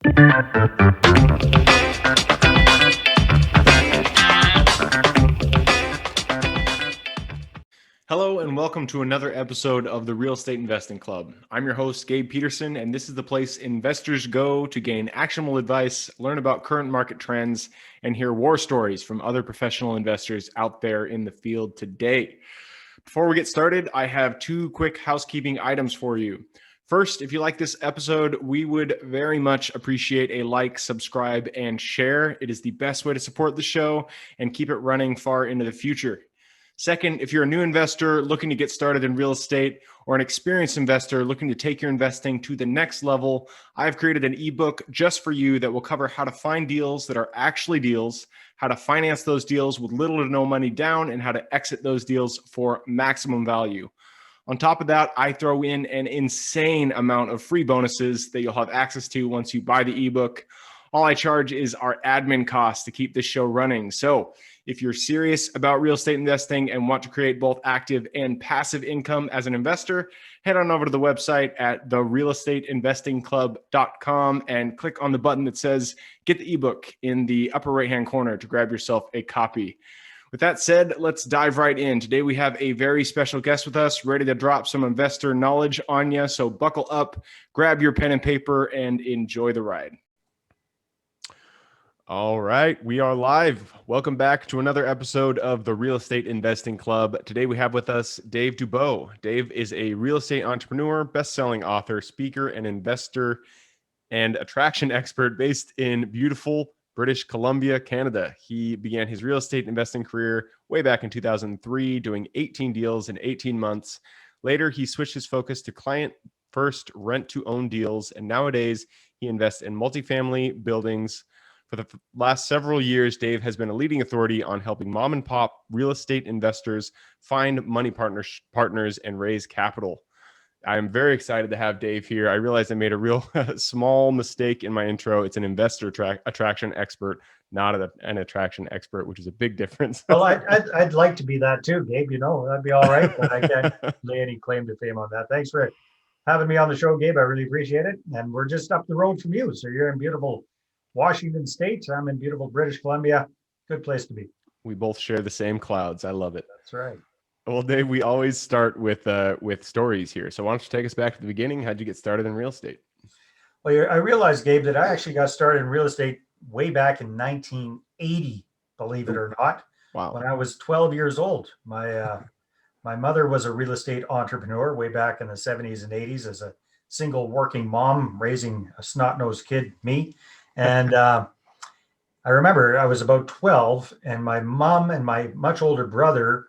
Hello and welcome to another episode of the Real Estate Investing Club. I'm your host, Gabe Peterson, and this is the place investors go to gain actionable advice, learn about current market trends, and hear war stories from other professional investors out there in the field today. Before we get started, I have two quick housekeeping items for you. First, if you like this episode, we would very much appreciate a like, subscribe, and share. It is the best way to support the show and keep it running far into the future. Second, if you're a new investor looking to get started in real estate or an experienced investor looking to take your investing to the next level, I've created an ebook just for you that will cover how to find deals that are actually deals, how to finance those deals with little to no money down, and how to exit those deals for maximum value. On top of that, I throw in an insane amount of free bonuses that you'll have access to once you buy the ebook. All I charge is our admin costs to keep this show running. So if you're serious about real estate investing and want to create both active and passive income as an investor, head on over to the website at therealestateinvestingclub.com and click on the button that says get the ebook in the upper right-hand corner to grab yourself a copy. With that said, let's dive right in. Today we have a very special guest with us, ready to drop some investor knowledge on you. So buckle up, grab your pen and paper, and enjoy the ride. All right, we are live. Welcome back to another episode of the Real Estate Investing Club. Today we have with us Dave Dubeau. Dave is a real estate entrepreneur, best-selling author, speaker, and investor and attraction expert based in beautiful British Columbia, Canada. He began his real estate investing career way back in 2003, doing 18 deals in 18 months. Later, he switched his focus to client-first rent-to-own deals, and nowadays he invests in multifamily buildings. For the last several years, Dave has been a leading authority on helping mom and pop real estate investors find money partners and raise capital. I'm very excited to have Dave here. I realized I made a real small mistake in my intro. It's an investor attraction expert, not an attraction expert, which is a big difference. Well, I'd like to be that too, Gabe. You know, that'd be all right, but I can't lay any claim to fame on that. Thanks for having me on the show, Gabe. I really appreciate it. And we're just up the road from you. So you're in beautiful Washington State. I'm in beautiful British Columbia. Good place to be. We both share the same clouds. I love it. That's right. Well, Dave, we always start with stories here. So why don't you take us back to the beginning? How'd you get started in real estate? Well, I realized, Gabe, that I actually got started in real estate way back in 1980, believe it or not. Wow. When I was 12 years old. My mother was a real estate entrepreneur way back in the 70s and 80s as a single working mom raising a snot-nosed kid, me. And I remember I was about 12 and my mom and my much older brother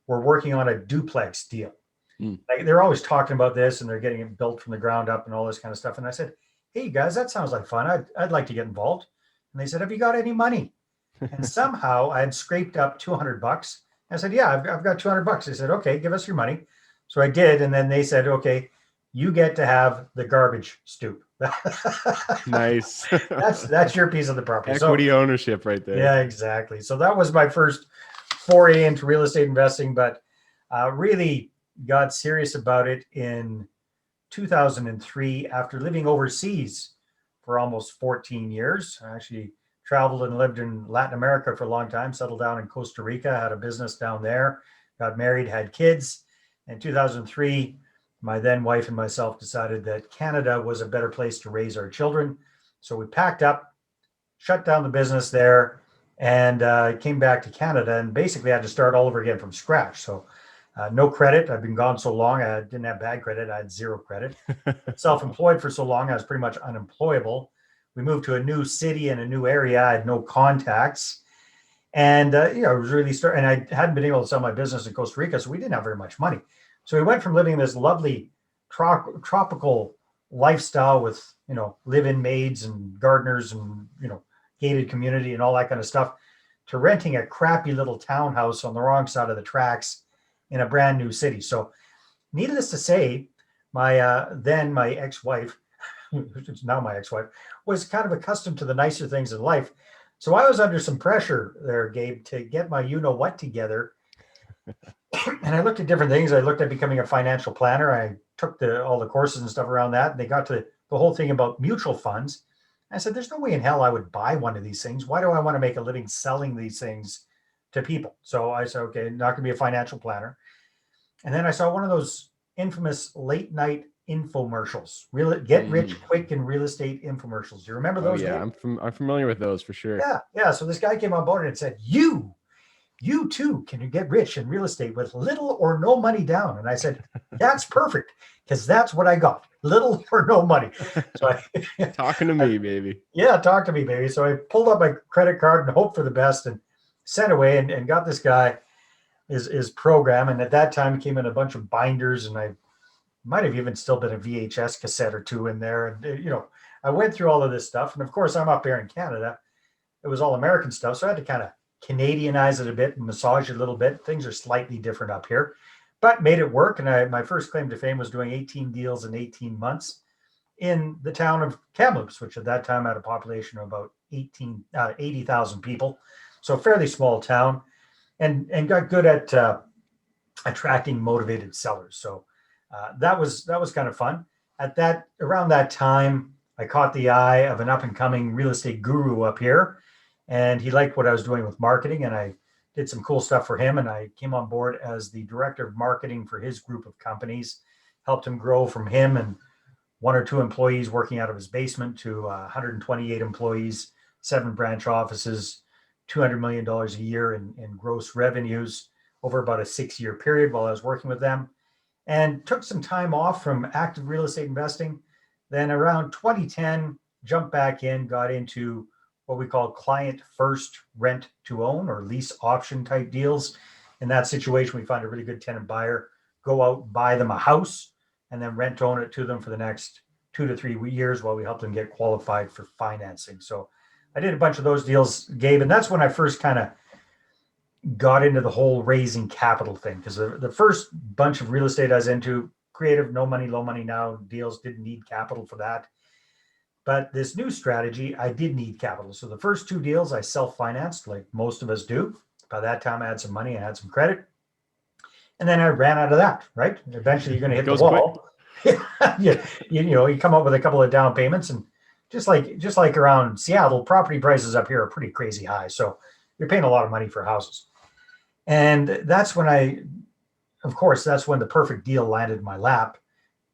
were working on a duplex deal. Like, they're always talking about this and they're getting it built from the ground up and all this kind of stuff. And I said, hey guys, that sounds like fun. I'd like to get involved. And they said, have you got any money? And somehow I had scraped up $200. I said, yeah, I've got $200. They said, okay, give us your money. So I did. And then they said, okay, you get to have the garbage stoop. Nice. That's your piece of the property. Equity ownership right there. Yeah, exactly. So that was my first foray into real estate investing, but really got serious about it in 2003 after living overseas for almost 14 years. I actually traveled and lived in Latin America for a long time, settled down in Costa Rica, had a business down there, got married, had kids. In 2003, my then wife and myself decided that Canada was a better place to raise our children. So we packed up, shut down the business there, and came back to Canada and basically had to start all over again from scratch. So no credit. I've been gone so long. I didn't have bad credit. I had zero credit. Self-employed for so long, I was pretty much unemployable. We moved to a new city and a new area. I had no contacts. And, it was really and I hadn't been able to sell my business in Costa Rica, so we didn't have very much money. So we went from living in this lovely tropical lifestyle with, live-in maids and gardeners and, gated community and all that kind of stuff to renting a crappy little townhouse on the wrong side of the tracks in a brand new city. So needless to say, my ex-wife, which is now my ex-wife, was kind of accustomed to the nicer things in life. So I was under some pressure there, Gabe, to get my you-know-what together. And I looked at different things. I looked at becoming a financial planner. I took all the courses and stuff around that. And they got to the whole thing about mutual funds. I said, there's no way in hell I would buy one of these things. Why do I want to make a living selling these things to people? So I said, okay, not going to be a financial planner. And then I saw one of those infamous late night infomercials, get rich quick in real estate infomercials. Do you remember Oh those, yeah, Dave? I'm familiar with those for sure. Yeah, yeah. So this guy came on board and said, you too can get rich in real estate with little or no money down. And I said, that's perfect, because that's what I got, little or no money. So Talking to me, baby. yeah, talk to me, baby. So I pulled up my credit card and hoped for the best and sent away and got this guy his program. And at that time it came in a bunch of binders, and I might have even still been a VHS cassette or two in there. And, I went through all of this stuff. And of course, I'm up here in Canada. It was all American stuff. So I had to kind of Canadianize it a bit and massage it a little bit. Things are slightly different up here, but made it work. And my first claim to fame was doing 18 deals in 18 months in the town of Kamloops, which at that time had a population of about 80,000 people. So a fairly small town, and got good at attracting motivated sellers. So that was kind of fun. Around that time, I caught the eye of an up and coming real estate guru up here, and he liked what I was doing with marketing, and I did some cool stuff for him. And I came on board as the director of marketing for his group of companies, helped him grow from him and one or two employees working out of his basement to 128 employees, 7 branch offices, $200 million a year in gross revenues over about a 6-year period while I was working with them, and took some time off from active real estate investing. Then around 2010, jumped back in, got into what we call client first rent to own or lease option type deals. In that situation, we find a really good tenant buyer, go out, buy them a house, and then rent own it to them for the next 2 to 3 years while we help them get qualified for financing. So I did a bunch of those deals, Gabe, and that's when I first kind of got into the whole raising capital thing, because the first bunch of real estate I was into, creative, no money, low money now deals, didn't need capital for that. But this new strategy, I did need capital. So the first 2 deals I self-financed, like most of us do. By that time, I had some money, I had some credit. And then I ran out of that, right? Eventually, you're going to hit the wall. You come up with a couple of down payments, and just like around Seattle, property prices up here are pretty crazy high. So you're paying a lot of money for houses. And that's when that's when the perfect deal landed in my lap.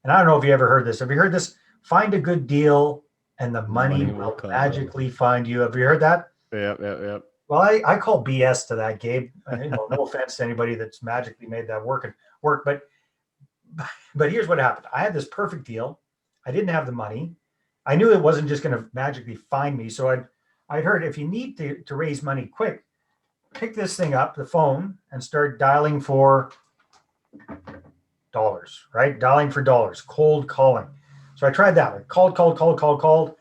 And I don't know if you ever heard this. Have you heard this? Find a good deal and the money will magically find you. Have you heard that? Yeah. Well, I call BS to that, Gabe. No offense to anybody that's magically made that work. But here's what happened. I had this perfect deal. I didn't have the money. I knew it wasn't just going to magically find me. So I'd heard, if you need to raise money quick, pick this thing up, the phone, and start dialing for dollars, right? Dialing for dollars, cold calling. So I tried that. I called.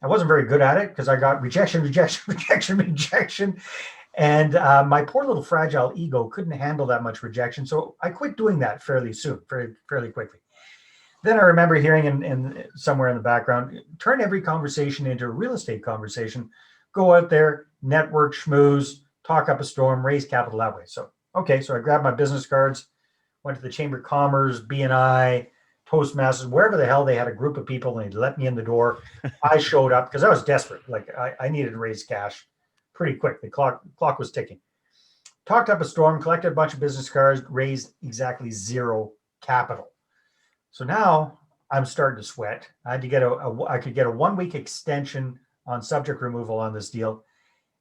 I wasn't very good at it because I got rejection. And my poor little fragile ego couldn't handle that much rejection. So I quit doing that fairly quickly. Then I remember hearing in somewhere in the background, turn every conversation into a real estate conversation. Go out there, network, schmooze, talk up a storm, raise capital that way. So I grabbed my business cards, went to the Chamber of Commerce, BNI, Toastmasters, wherever the hell they had a group of people, and they let me in the door. I showed up because I was desperate. Like I needed to raise cash pretty quick. The clock was ticking. Talked up a storm, collected a bunch of business cards, raised exactly zero capital. So now I'm starting to sweat. I had to get I could get a 1-week extension on subject removal on this deal.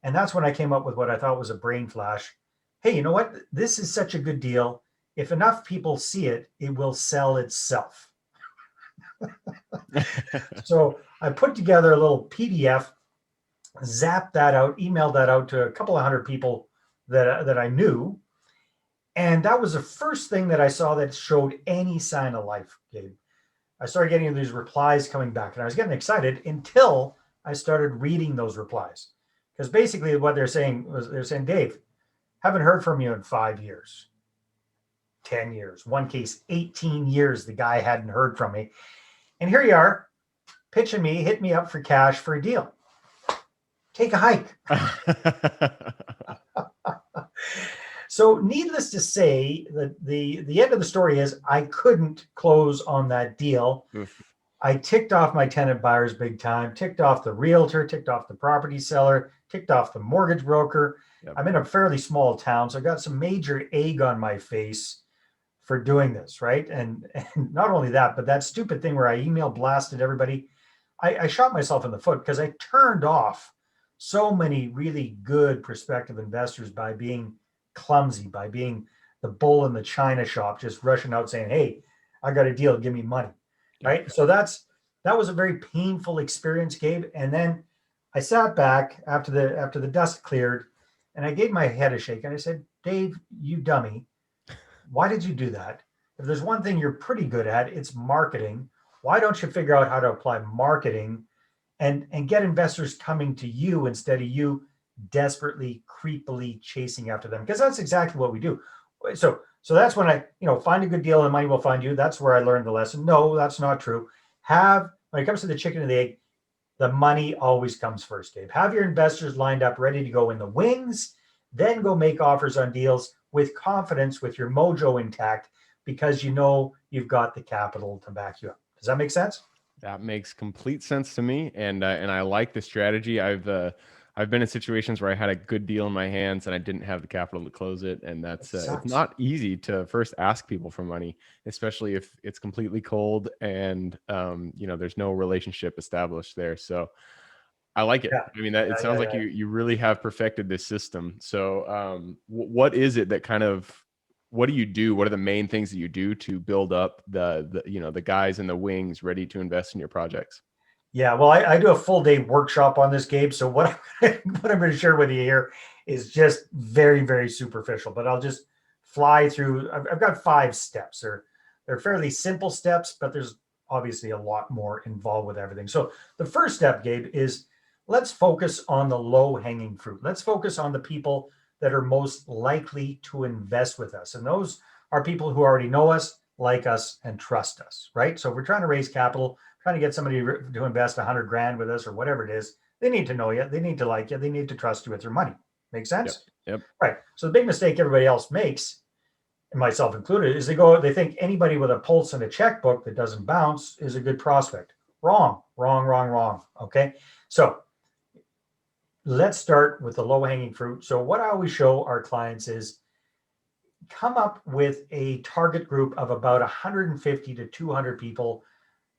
And that's when I came up with what I thought was a brain flash. Hey, you know what? This is such a good deal. If enough people see it, it will sell itself. So I put together a little PDF, zapped that out, emailed that out to a couple of hundred people that I knew. And that was the first thing that I saw that showed any sign of life, Gabe. I started getting these replies coming back, and I was getting excited until I started reading those replies. Because basically what they're saying, Dave, haven't heard from you in 5 years. 10 years, one case, 18 years, the guy hadn't heard from me. And here you are, pitching me, hit me up for cash for a deal. Take a hike. So needless to say, the end of the story is I couldn't close on that deal. Oof. I ticked off my tenant buyers big time, ticked off the realtor, ticked off the property seller, ticked off the mortgage broker. Yep. I'm in a fairly small town, so I got some major egg on my face for doing this, right? And not only that, but that stupid thing where I email blasted everybody, I shot myself in the foot because I turned off so many really good prospective investors by being clumsy, by being the bull in the china shop, just rushing out saying, "Hey, I got a deal, give me money." Yep. Right? So that was a very painful experience, Gabe. And then I sat back after the dust cleared, and I gave my head a shake, and I said, "Dave, you dummy, why did you do that? If there's one thing you're pretty good at, it's marketing. Why don't you figure out how to apply marketing and get investors coming to you instead of you desperately, creepily chasing after them?" Because that's exactly what we do. So that's when I, find a good deal and money will find you. That's where I learned the lesson. No, that's not true. When it comes to the chicken and the egg, the money always comes first, Dave. Have your investors lined up, ready to go in the wings, then go make offers on deals with confidence, with your mojo intact, because you've got the capital to back you up. Does that make sense? That makes complete sense to me, and I like the strategy. I've been in situations where I had a good deal in my hands and I didn't have the capital to close it, and It it's sucks. not easy to first ask people for money, especially if it's completely cold and there's no relationship established there. So I like it. Yeah, I mean, that it yeah, sounds yeah, like yeah. you really have perfected this system. So, what is it that kind of what do you do? What are the main things that you do to build up the guys in the wings ready to invest in your projects? Yeah, well, I do a full day workshop on this, Gabe. So what I'm going to share with you here is just very, very superficial. But I'll just fly through. I've got 5 steps. They're fairly simple steps, but there's obviously a lot more involved with everything. So the first step, Gabe, is let's focus on the low hanging fruit. Let's focus on the people that are most likely to invest with us, and those are people who already know us, like us, and trust us. Right. So if we're trying to raise capital, trying to get somebody to invest 100 grand with us or whatever it is, they need to know you, they need to like you, they need to trust you with their money. Make Yep. sense? Yep. Right. So the big mistake everybody else makes, and myself included, is they think anybody with a pulse and a checkbook that doesn't bounce is a good prospect. Wrong, wrong, wrong, wrong. Okay. So let's start with the low hanging fruit. So what I always show our clients is come up with a target group of about 150 to 200 people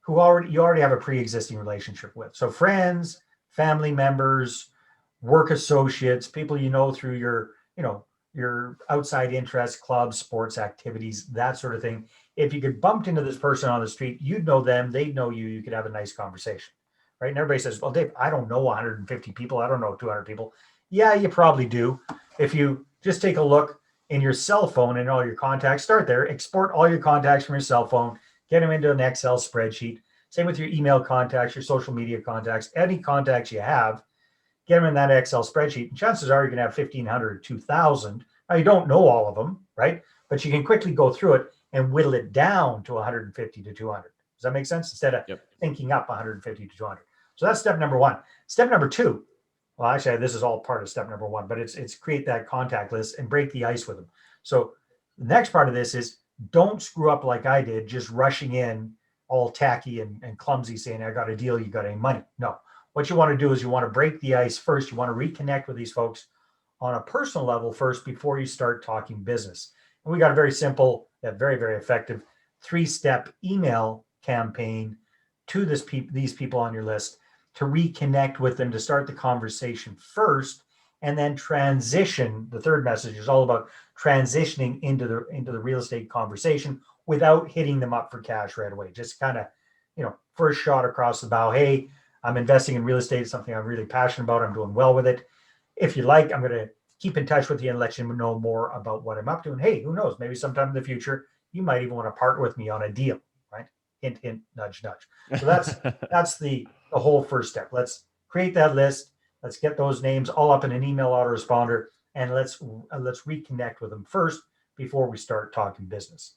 who you already have a pre-existing relationship with. So friends, family members, work associates, people through your outside interests, clubs, sports activities, that sort of thing. If you could bump into this person on the street, you'd know them, they'd know you, you could have a nice conversation. Right. And everybody says, "Well, Dave, I don't know 150 people. I don't know 200 people." Yeah, you probably do. If you just take a look in your cell phone and all your contacts, start there, export all your contacts from your cell phone, get them into an Excel spreadsheet. Same with your email contacts, your social media contacts, any contacts you have, get them in that Excel spreadsheet. And chances are you're going to have 1,500 or 2,000. Now, you don't know all of them, right? But you can quickly go through it and whittle it down to 150 to 200. Does that make sense? Instead of Yep. thinking up 150 to 200. So that's step number one. Step number two, well, actually, this is all part of step number one, but it's create that contact list and break the ice with them. So the next part of this is don't screw up like I did, just rushing in all tacky and clumsy saying, "I got a deal, you got any money?" No. What you want to do is you want to break the ice first. You want to reconnect with these folks on a personal level first before you start talking business. And we got a very simple, yet very, very effective 3-step email campaign to these people on your list to reconnect with them, to start the conversation first, and then transition. The third message is all about transitioning into the real estate conversation without hitting them up for cash right away. Just kind of, first shot across the bow. "Hey, I'm investing in real estate. It's something I'm really passionate about. I'm doing well with it. If you like, I'm going to keep in touch with you and let you know more about what I'm up to. And hey, who knows? Maybe sometime in the future, you might even want to partner with me on a deal." Right? Hint, hint, nudge, nudge. So that's the whole first step. Let's create that list. Let's get those names all up in an email autoresponder, and let's reconnect with them first before we start talking business.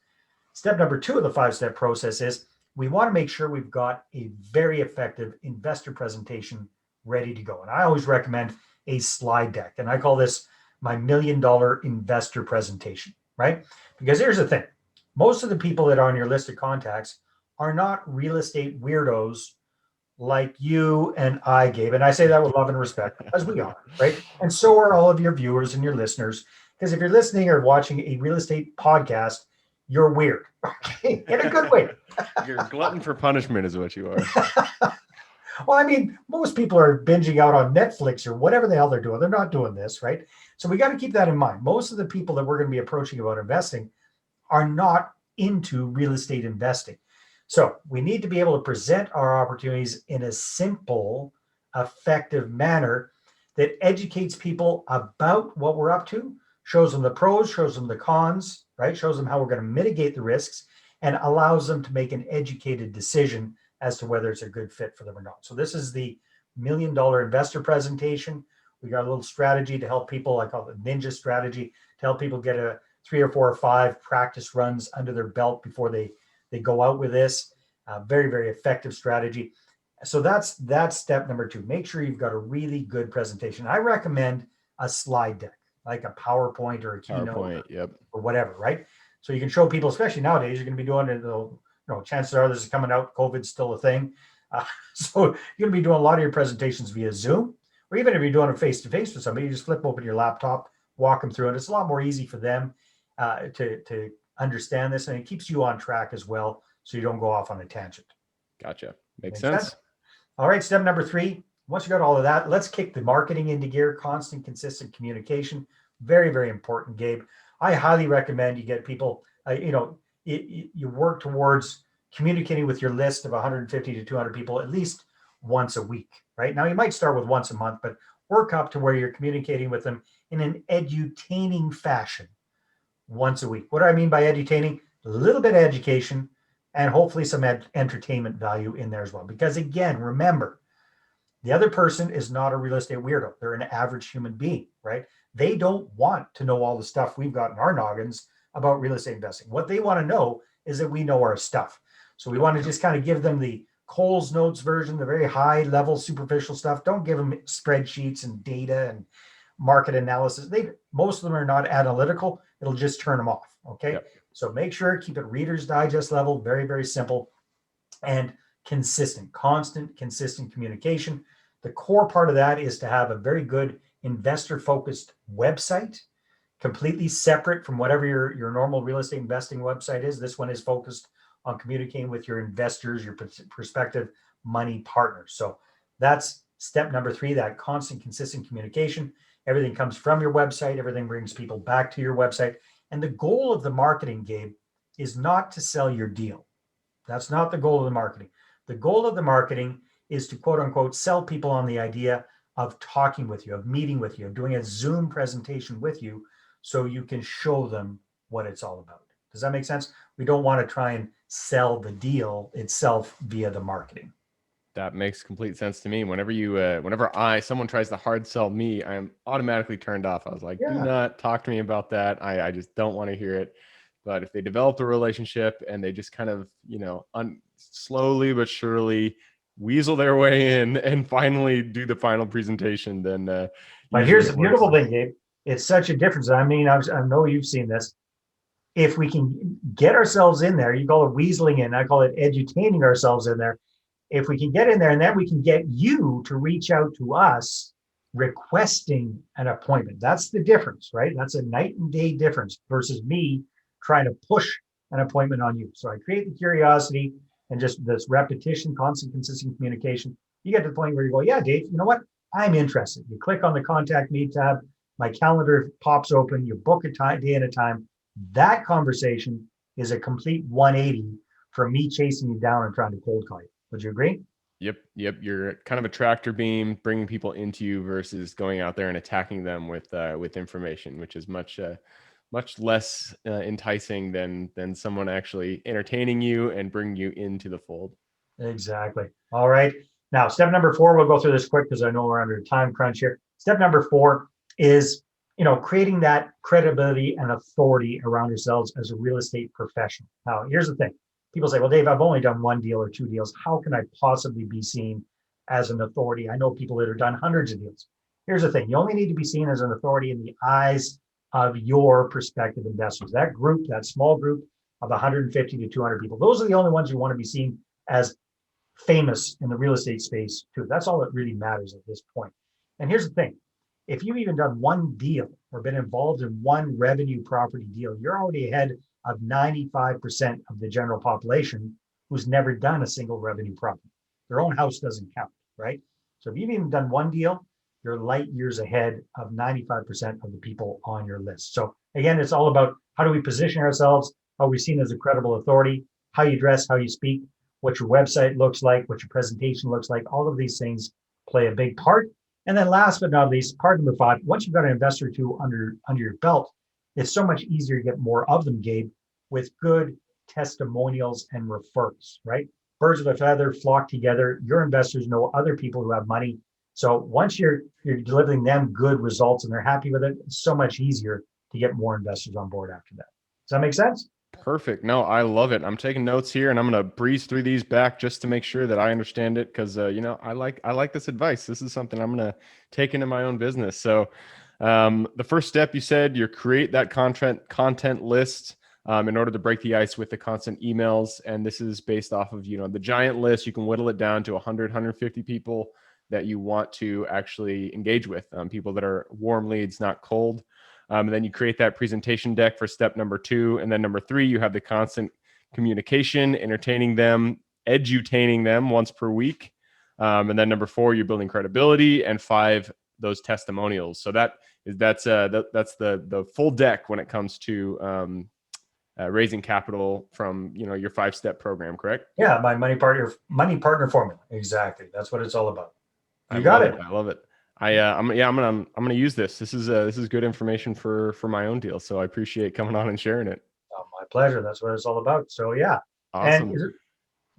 Step number 2 of the 5-step process is we want to make sure we've got a very effective investor presentation ready to go. And I always recommend a slide deck. And I call this my $1 million investor presentation, right? Because here's the thing. Most of the people that are on your list of contacts are not real estate weirdos like you and I, Gabe. And I say that with love and respect, as we are, right? And so are all of your viewers and your listeners. Because if you're listening or watching a real estate podcast, you're weird, okay, in a good way. You're a glutton for punishment, is what you are. Well, I mean, most people are binging out on Netflix or whatever the hell they're doing. They're not doing this, right? So we got to keep that in mind. Most of the people that we're going to be approaching about investing are not into real estate investing. So we need to be able to present our opportunities in a simple, effective manner that educates people about what we're up to, shows them the pros, shows them the cons, right? Shows them how we're going to mitigate the risks, and allows them to make an educated decision as to whether it's a good fit for them or not. So this is the $1 million investor presentation. We got a little strategy to help people. I call it ninja strategy, to help people get a 3 or 4 or 5 practice runs under their belt before they go out with this. Very, very effective strategy. So that's step number 2. Make sure you've got a really good presentation. I recommend a slide deck, like a PowerPoint or a keynote or whatever, right? So you can show people, especially nowadays, you're going to be doing it. Chances are this is coming out. COVID's still a thing. So you're going to be doing a lot of your presentations via Zoom, or even if you're doing it face-to-face with somebody, you just flip open your laptop, walk them through it. It's a lot more easy for them to understand this, and it keeps you on track as well, so you don't go off on a tangent. Gotcha. Makes sense. All right, step number 3. Once you got all of that, let's kick the marketing into gear. Constant, consistent communication. Very, very important, Gabe. I highly recommend you get people, you work towards communicating with your list of 150 to 200 people at least once a week, right? Now, you might start with once a month, but work up to where you're communicating with them in an edutaining fashion once a week. What do I mean by edutaining? A little bit of education and hopefully some entertainment value in there as well. Because again, remember, the other person is not a real estate weirdo. They're an average human being, right? They don't want to know all the stuff we've got in our noggins about real estate investing. What they want to know is that we know our stuff. So we want to just kind of give them the Coles Notes version, the very high level superficial stuff. Don't give them spreadsheets and data and market analysis. Most of them are not analytical. It'll just turn them off. Okay. Yep. So make sure, keep it Reader's Digest level, very, very simple and consistent, constant, consistent communication. The core part of that is to have a very good investor focused website, completely separate from whatever your normal real estate investing website is. This one is focused on communicating with your investors, your prospective money partners. So that's step number 3, that constant, consistent communication. Everything comes from your website. Everything brings people back to your website. And the goal of the marketing, Gabe, is not to sell your deal. That's not the goal of the marketing. The goal of the marketing is to, quote unquote, sell people on the idea of talking with you, of meeting with you, of doing a Zoom presentation with you so you can show them what it's all about. Does that make sense? We don't want to try and sell the deal itself via the marketing. That makes complete sense to me. Whenever someone tries to hard sell me, I'm automatically turned off. I was like, do not talk to me about that. I just don't want to hear it. But if they develop a relationship and they just kind of, slowly but surely weasel their way in and finally do the final presentation, then. But here's the beautiful thing, Gabe. It's such a difference. I mean, I know you've seen this. If we can get ourselves in there, you call it weaseling in, I call it edutaining ourselves in there. If we can get in there, and then we can get you to reach out to us requesting an appointment. That's the difference, right? That's a night and day difference versus me trying to push an appointment on you. So I create the curiosity and just this repetition, constant, consistent communication. You get to the point where you go, yeah, Dave, you know what? I'm interested. You click on the contact me tab. My calendar pops open. You book a day and a time. That conversation is a complete 180 from me chasing you down and trying to cold call you. Would you agree? Yep. You're kind of a tractor beam, bringing people into you versus going out there and attacking them with information, which is much less enticing than someone actually entertaining you and bringing you into the fold. Exactly. All right. Now, step number 4, we'll go through this quick because I know we're under a time crunch here. Step number 4 is, creating that credibility and authority around yourselves as a real estate professional. Now, here's the thing. People say, well, Dave, I've only done 1 deal or 2 deals. How can I possibly be seen as an authority? I know people that have done hundreds of deals. Here's the thing. You only need to be seen as an authority in the eyes of your prospective investors. That group, that small group, of 150 to 200 people. Those are the only ones you want to be seen as famous in the real estate space too. That's all that really matters at this point. And here's the thing. If you've even done one deal or been involved in one revenue property deal, you're already ahead of 95% of the general population who's never done a single revenue property. Their own house doesn't count, right? So if you've even done one deal, you're light years ahead of 95% of the people on your list. So again, it's all about how do we position ourselves, how we're seen as a credible authority, how you dress, how you speak, what your website looks like, what your presentation looks like. All of these things play a big part. And then last but not least, part number 5, once you've got an investor or two under your belt, it's so much easier to get more of them, Gabe, with good testimonials and referrals, right? Birds of a feather flock together. Your investors know other people who have money. So once you're delivering them good results and they're happy with it, it's so much easier to get more investors on board after that. Does that make sense? Perfect. No, I love it. I'm taking notes here and I'm going to breeze through these back just to make sure that I understand it. Cause I like this advice. This is something I'm going to take into my own business. So, the first step you said, you create that content list, in order to break the ice with the constant emails. And this is based off of, the giant list. You can whittle it down to 100, 150 people that you want to actually engage with, people that are warm leads, not cold. And then you create that presentation deck for step number 2. And then number 3, you have the constant communication, entertaining them, edutaining them once per week. And then number 4, you're building credibility, and 5, those testimonials. So that's the full deck when it comes to raising capital from your 5-step program, correct? Yeah, my money partner formula. Exactly. That's what it's all about. You got it. I love it. I'm gonna use this. This is good information for my own deal. So I appreciate coming on and sharing it. Oh, my pleasure. That's what it's all about. So yeah. Awesome.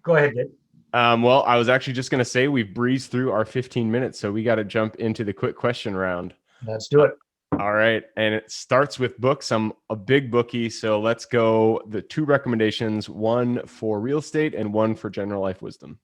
Go ahead, Gabe. Well, I was actually just gonna say we've breezed through our 15 minutes, so we got to jump into the quick question round. Let's do it. All right, and it starts with books. I'm a big bookie, so let's go. The 2 recommendations: one for real estate and one for general life wisdom.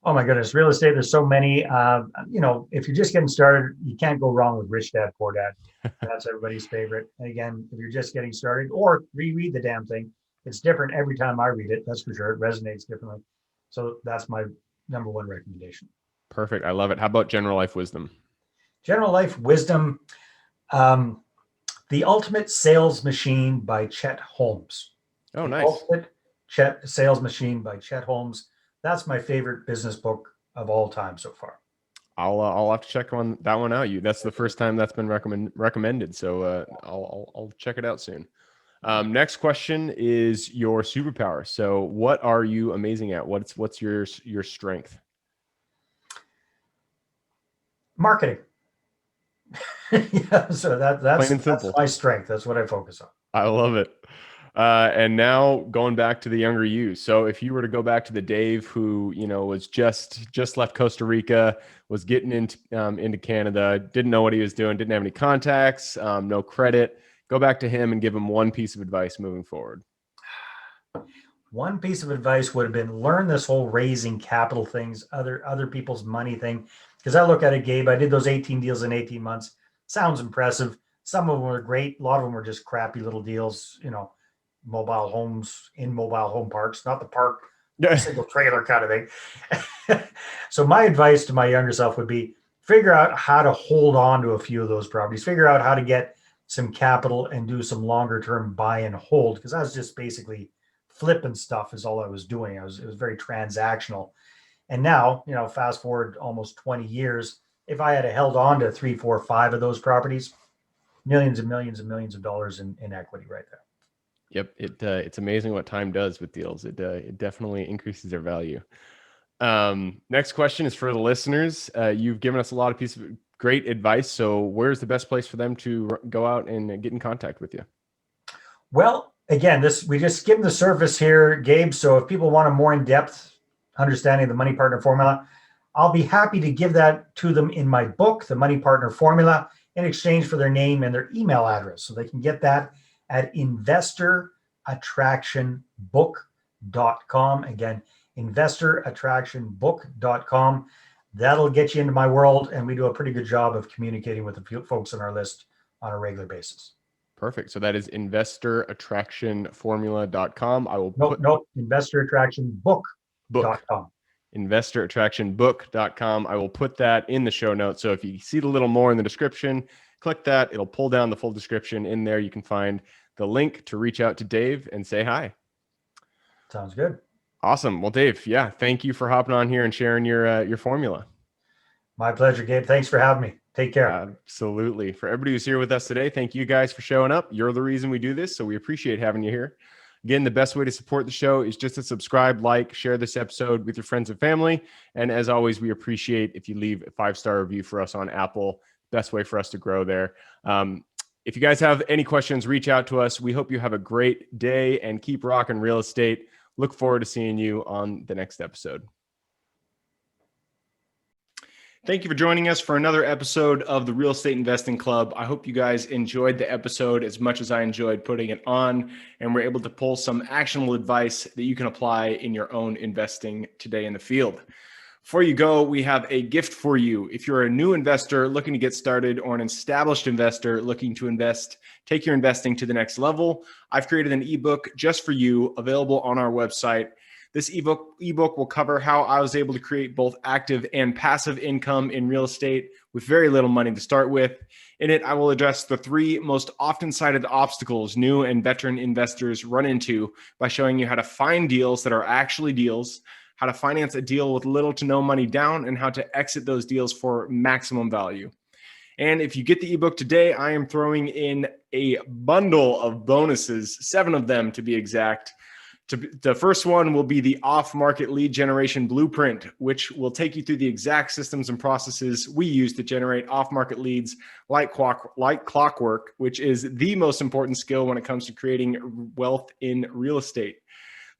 Oh my goodness, real estate. There's so many. If you're just getting started, you can't go wrong with Rich Dad, Poor Dad. That's everybody's favorite. And again, if you're just getting started, or reread the damn thing, it's different every time I read it. That's for sure. It resonates differently. So that's my number 1 recommendation. Perfect. I love it. How about general life wisdom? General life wisdom. The Ultimate Sales Machine by Chet Holmes. Oh, nice. Ultimate Sales Machine by Chet Holmes. That's my favorite business book of all time so far. I'll have to check on that one out. That's the first time that's been recommended. So I'll check it out soon. Next question is your superpower. So what are you amazing at? What's your strength? Marketing. Yeah, so that's my strength. That's what I focus on. I love it. And now going back to the younger you. So if you were to go back to the Dave who, was just left Costa Rica, was getting into Canada, didn't know what he was doing, didn't have any contacts, no credit, go back to him and give him one piece of advice moving forward. One piece of advice would have been learn this whole raising capital things, other people's money thing. Because I look at it, Gabe, I did those 18 deals in 18 months. Sounds impressive. Some of them were great. A lot of them were just crappy little deals, mobile homes in mobile home parks, not the park, single trailer kind of thing. So my advice to my younger self would be figure out how to hold on to a few of those properties, figure out how to get some capital and do some longer term buy and hold. Because I was just basically flipping stuff is all I was doing. It was very transactional. And now, fast forward almost 20 years, if I had held on to 3, 4, 5 of those properties, millions and millions and millions of dollars in equity right there. Yep. It's amazing what time does with deals. It definitely increases their value. Next question is for the listeners. You've given us a lot of pieces of great advice. So where's the best place for them to go out and get in contact with you? Well, again, we just skimmed the surface here, Gabe. So if people want a more in-depth understanding of the Money Partner Formula, I'll be happy to give that to them in my book, The Money Partner Formula, in exchange for their name and their email address. So they can get that at investorattractionbook.com. Again, investorattractionbook.com. That'll get you into my world, and we do a pretty good job of communicating with the folks on our list on a regular basis. Perfect. So that is investorattractionformula.com. I will put investorattractionbook.com. investorattractionbook.com. I will put that in the show notes. So if you see the little more in the description, click that. It'll pull down the full description. In there, you can find the link to reach out to Dave and say hi. Sounds good. Awesome. Well, Dave, thank you for hopping on here and sharing your formula. My pleasure, Gabe. Thanks for having me. Take care. Absolutely. For everybody who's here with us today, thank you guys for showing up. You're the reason we do this, so we appreciate having you here. Again, the best way to support the show is just to subscribe, like, share this episode with your friends and family. And as always, we appreciate if you leave a 5-star review for us on Apple. Best way for us to grow there. If you guys have any questions, reach out to us. We hope you have a great day and keep rocking real estate. Look forward to seeing you on the next episode. Thank you for joining us for another episode of the Real Estate Investing Club. I hope you guys enjoyed the episode as much as I enjoyed putting it on, and we're able to pull some actionable advice that you can apply in your own investing today in the field. Before you go, we have a gift for you. If you're a new investor looking to get started or an established investor looking to take your investing to the next level, I've created an ebook just for you, available on our website. This ebook will cover how I was able to create both active and passive income in real estate with very little money to start with. In it, I will address the 3 most often cited obstacles new and veteran investors run into by showing you how to find deals that are actually deals, how to finance a deal with little to no money down, and how to exit those deals for maximum value. And if you get the ebook today, I am throwing in a bundle of bonuses, 7 of them to be exact. The first one will be the off-market lead generation blueprint, which will take you through the exact systems and processes we use to generate off-market leads like clockwork, which is the most important skill when it comes to creating wealth in real estate.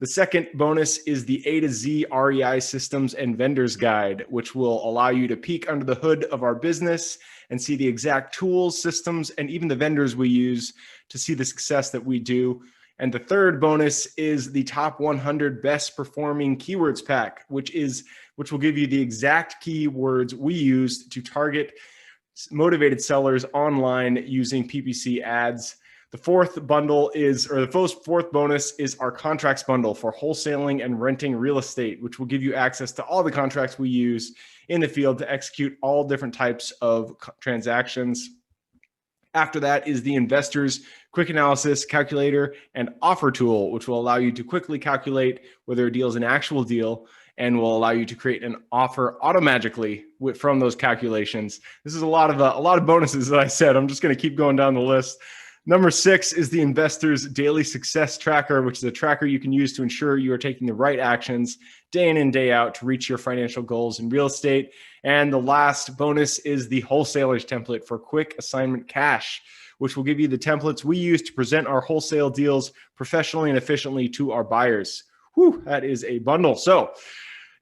The second bonus is the A to Z REI systems and vendors guide, which will allow you to peek under the hood of our business and see the exact tools, systems, and even the vendors we use to see the success that we do. And the third bonus is the top 100 best performing keywords pack, which will give you the exact keywords we use to target motivated sellers online using PPC ads. The fourth bonus is our contracts bundle for wholesaling and renting real estate, which will give you access to all the contracts we use in the field to execute all different types of transactions. After that is the Investors Quick Analysis Calculator and Offer Tool, which will allow you to quickly calculate whether a deal is an actual deal and will allow you to create an offer automatically from those calculations. This is a lot of bonuses that I said. I'm just going to keep going down the list. Number 6 is the Investors Daily Success Tracker, which is a tracker you can use to ensure you are taking the right actions day in and day out to reach your financial goals in real estate. And the last bonus is the Wholesalers Template for Quick Assignment Cash, which will give you the templates we use to present our wholesale deals professionally and efficiently to our buyers. Whew, that is a bundle. So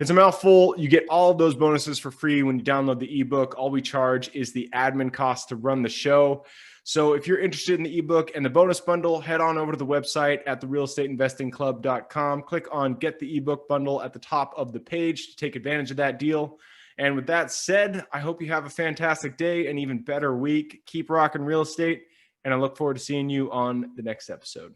it's a mouthful. You get all of those bonuses for free when you download the ebook. All we charge is the admin cost to run the show. So if you're interested in the ebook and the bonus bundle, head on over to the website at therealestateinvestingclub.com. Click on Get the Ebook Bundle at the top of the page to take advantage of that deal. And with that said, I hope you have a fantastic day, an even better week. Keep rocking real estate, and I look forward to seeing you on the next episode.